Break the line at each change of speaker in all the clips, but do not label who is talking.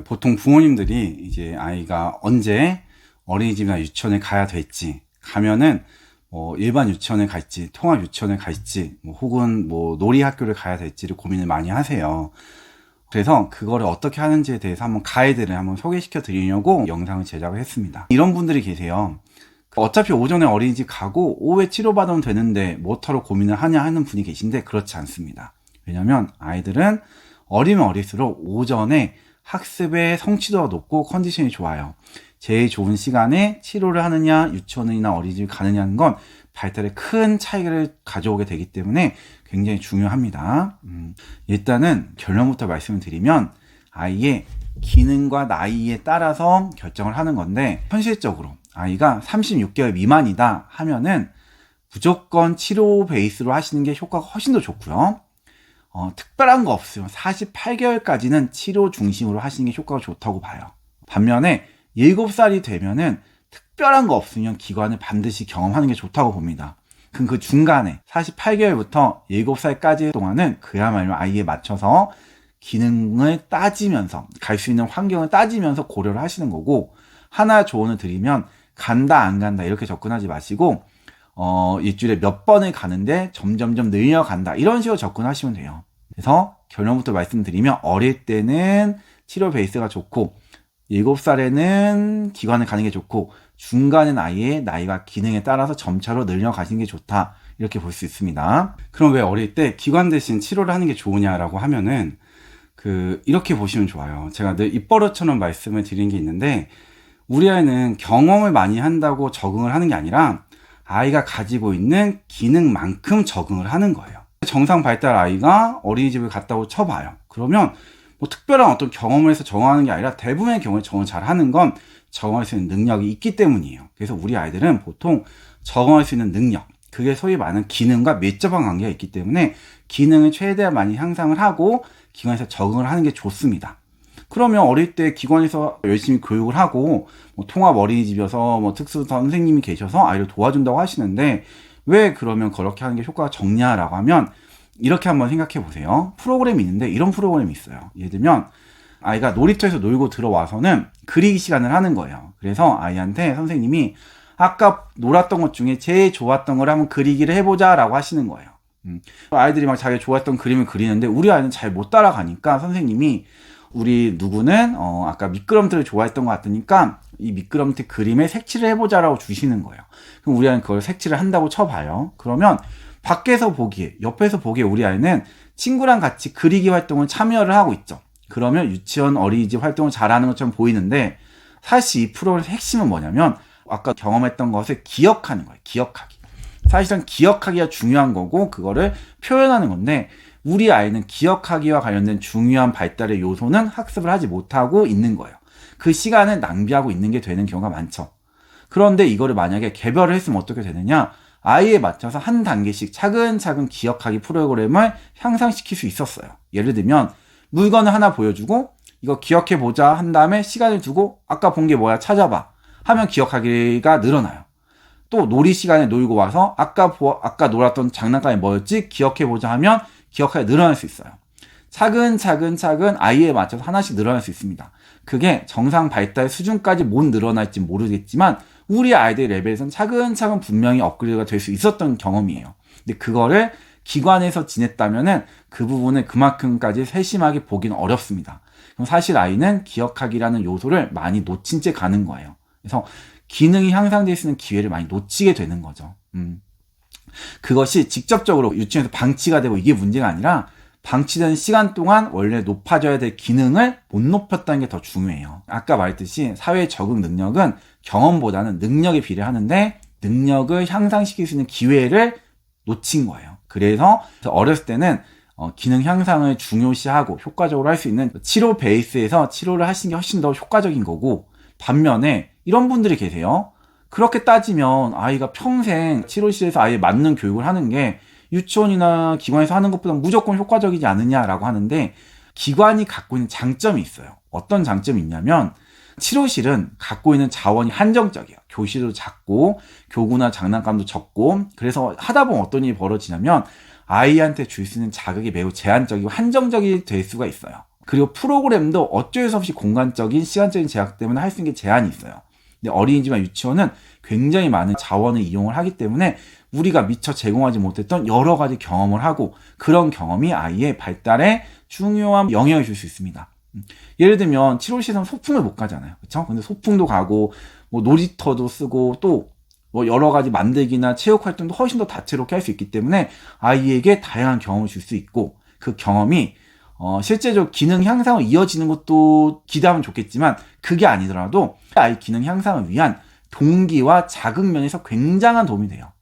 보통 부모님들이 이제 아이가 언제 어린이집이나 유치원에 가야 될지, 가면은 뭐 일반 유치원에 갈지, 통합 유치원에 갈지, 뭐 혹은 뭐 놀이 학교를 가야 될지를 고민을 많이 하세요. 그래서 그거를 어떻게 하는지에 대해서 한번 가이드를 한번 소개시켜 드리려고 영상을 제작을 했습니다. 이런 분들이 계세요. 어차피 오전에 어린이집 가고 오후에 치료받으면 되는데 뭐하러 고민을 하냐 하는 분이 계신데, 그렇지 않습니다. 왜냐면 아이들은 어리면 어릴수록 오전에 학습의 성취도가 높고 컨디션이 좋아요. 제일 좋은 시간에 치료를 하느냐 유치원이나 어린이집을 가느냐는 건 발달에 큰 차이를 가져오게 되기 때문에 굉장히 중요합니다. 일단은 결론부터 말씀을 드리면 아이의 기능과 나이에 따라서 결정을 하는 건데, 현실적으로 아이가 36개월 미만이다 하면은 무조건 치료 베이스로 하시는 게 효과가 훨씬 더 좋고요. 특별한 거 없으면 48개월까지는 치료 중심으로 하시는 게 효과가 좋다고 봐요. 반면에 7살이 되면은 특별한 거 없으면 기관을 반드시 경험하는 게 좋다고 봅니다. 그럼 그 중간에 48개월부터 7살까지 동안은 그야말로 아이에 맞춰서 기능을 따지면서, 갈 수 있는 환경을 따지면서 고려를 하시는 거고, 하나 조언을 드리면 간다 안 간다 이렇게 접근하지 마시고 일주일에 몇 번을 가는데 점점점 늘려간다 이런 식으로 접근하시면 돼요. 그래서 결론부터 말씀드리면 어릴 때는 치료 베이스가 좋고 7살에는 기관을 가는 게 좋고 중간은 아이의 나이와 기능에 따라서 점차로 늘려가시는 게 좋다, 이렇게 볼 수 있습니다. 그럼 왜 어릴 때 기관 대신 치료를 하는 게 좋으냐라고 하면은 이렇게 보시면 좋아요. 제가 늘 입버릇처럼 말씀을 드린 게 있는데, 우리 아이는 경험을 많이 한다고 적응을 하는 게 아니라 아이가 가지고 있는 기능만큼 적응을 하는 거예요. 정상 발달 아이가 어린이집을 갔다고 쳐봐요. 그러면 뭐 특별한 어떤 경험을 해서 적응하는 게 아니라 대부분의 경우에 적응을 잘 하는 건 적응할 수 있는 능력이 있기 때문이에요. 그래서 우리 아이들은 보통 적응할 수 있는 능력, 그게 소위 말하는 기능과 밀접한 관계가 있기 때문에 기능을 최대한 많이 향상을 하고 기관에서 적응을 하는 게 좋습니다. 그러면 어릴 때 기관에서 열심히 교육을 하고 뭐 통합 어린이집이어서 뭐 특수 선생님이 계셔서 아이를 도와준다고 하시는데, 왜 그러면 그렇게 하는 게 효과가 적냐라고 하면 이렇게 한번 생각해 보세요. 프로그램이 있는데 이런 프로그램이 있어요. 예를 들면 아이가 놀이터에서 놀고 들어와서는 그리기 시간을 하는 거예요. 그래서 아이한테 선생님이 아까 놀았던 것 중에 제일 좋았던 걸 한번 그리기를 해보자 라고 하시는 거예요. 아이들이 막 자기가 좋아했던 그림을 그리는데 우리 아이는 잘 못 따라가니까 선생님이 우리 누구는 아까 미끄럼틀을 좋아했던 것 같으니까 이 미끄럼틀 그림에 색칠을 해보자라고 주시는 거예요. 그럼 우리 아이는 그걸 색칠을 한다고 쳐봐요. 그러면 밖에서 보기에, 옆에서 보기에 우리 아이는 친구랑 같이 그리기 활동을 참여를 하고 있죠. 그러면 유치원 어린이집 활동을 잘하는 것처럼 보이는데, 사실 이 프로그램의 핵심은 뭐냐면 아까 경험했던 것을 기억하는 거예요. 기억하기. 사실상 기억하기가 중요한 거고 그거를 표현하는 건데, 우리 아이는 기억하기와 관련된 중요한 발달의 요소는 학습을 하지 못하고 있는 거예요. 그 시간을 낭비하고 있는 게 되는 경우가 많죠. 그런데 이거를 만약에 개별을 했으면 어떻게 되느냐, 아이에 맞춰서 한 단계씩 차근차근 기억하기 프로그램을 향상시킬 수 있었어요. 예를 들면 물건을 하나 보여주고 이거 기억해보자 한 다음에 시간을 두고 아까 본 게 뭐야 찾아봐 하면 기억하기가 늘어나요. 또 놀이 시간에 놀고 와서 아까 놀았던 장난감이 뭐였지 기억해보자 하면 기억하기 늘어날 수 있어요. 차근 아이에 맞춰서 하나씩 늘어날 수 있습니다. 그게 정상 발달 수준까지 못 늘어날지 모르겠지만 우리 아이들 레벨에서는 차근차근 분명히 업그레이드가 될 수 있었던 경험이에요. 근데 그거를 기관에서 지냈다면은 그 부분을 그만큼까지 세심하게 보기는 어렵습니다. 그럼 사실 아이는 기억하기라는 요소를 많이 놓친 채 가는 거예요. 그래서 기능이 향상될 수 있는 기회를 많이 놓치게 되는 거죠. 그것이 직접적으로 유치원에서 방치가 되고 이게 문제가 아니라 방치되는 시간 동안 원래 높아져야 될 기능을 못 높였다는 게 더 중요해요. 아까 말했듯이 사회 적응 능력은 경험보다는 능력에 비례하는데 능력을 향상시킬 수 있는 기회를 놓친 거예요. 그래서 어렸을 때는 기능 향상을 중요시하고 효과적으로 할 수 있는 치료 베이스에서 치료를 하시는 게 훨씬 더 효과적인 거고, 반면에 이런 분들이 계세요. 그렇게 따지면 아이가 평생 치료실에서 아이에 맞는 교육을 하는 게 유치원이나 기관에서 하는 것보다 무조건 효과적이지 않느냐라고 하는데, 기관이 갖고 있는 장점이 있어요. 어떤 장점이 있냐면 치료실은 갖고 있는 자원이 한정적이에요. 교실도 작고 교구나 장난감도 적고, 그래서 하다 보면 어떤 일이 벌어지냐면 아이한테 줄 수 있는 자극이 매우 제한적이고 한정적이 될 수가 있어요. 그리고 프로그램도 어쩔 수 없이 공간적인 시간적인 제약 때문에 할 수 있는 게 제한이 있어요. 근데 어린이집이나 유치원은 굉장히 많은 자원을 이용을 하기 때문에 우리가 미처 제공하지 못했던 여러 가지 경험을 하고 그런 경험이 아이의 발달에 중요한 영향을 줄 수 있습니다. 예를 들면 7월 시선 소풍을 못 가잖아요. 그렇죠? 근데 소풍도 가고 뭐 놀이터도 쓰고 또 뭐 여러 가지 만들기나 체육 활동도 훨씬 더 다채롭게 할 수 있기 때문에 아이에게 다양한 경험을 줄 수 있고 그 경험이 실제적으로 기능 향상으로 이어지는 것도 기대하면 좋겠지만 그게 아니더라도 아이 기능 향상을 위한 동기와 자극 면에서 굉장한 도움이 돼요.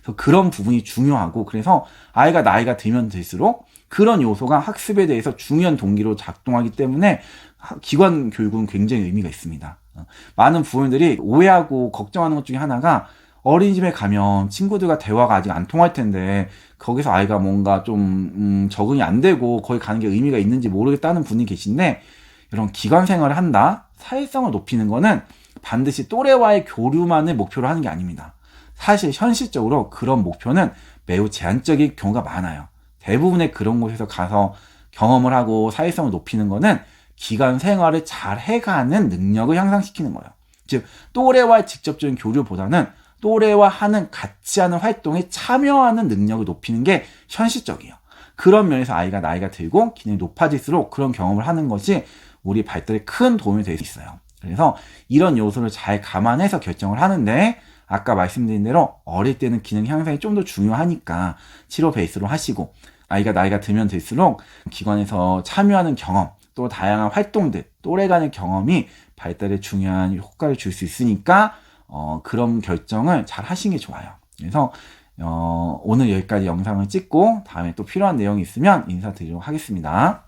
그래서 그런 부분이 중요하고 그래서 아이가 나이가 들면 들수록 그런 요소가 학습에 대해서 중요한 동기로 작동하기 때문에 기관 교육은 굉장히 의미가 있습니다. 많은 부모님들이 오해하고 걱정하는 것 중에 하나가 어린이집에 가면 친구들과 대화가 아직 안 통할 텐데 거기서 아이가 뭔가 좀 적응이 안 되고 거기 가는 게 의미가 있는지 모르겠다는 분이 계신데 이런 기관 생활을 한다, 사회성을 높이는 거는 반드시 또래와의 교류만을 목표로 하는 게 아닙니다. 사실 현실적으로 그런 목표는 매우 제한적인 경우가 많아요. 대부분의 그런 곳에서 가서 경험을 하고 사회성을 높이는 거는 기관 생활을 잘 해가는 능력을 향상시키는 거예요. 즉 또래와의 직접적인 교류보다는 또래와 같이 하는 활동에 참여하는 능력을 높이는 게 현실적이에요. 그런 면에서 아이가 나이가 들고 기능이 높아질수록 그런 경험을 하는 것이 우리 발달에 큰 도움이 될 수 있어요. 그래서 이런 요소를 잘 감안해서 결정을 하는데 아까 말씀드린 대로 어릴 때는 기능 향상이 좀 더 중요하니까 치료 베이스로 하시고 아이가 나이가 들면 들수록 기관에서 참여하는 경험 또 다양한 활동들 또래 간의 경험이 발달에 중요한 효과를 줄 수 있으니까 그런 결정을 잘 하시는 게 좋아요. 그래서 오늘 여기까지 영상을 찍고 다음에 또 필요한 내용이 있으면 인사드리도록 하겠습니다.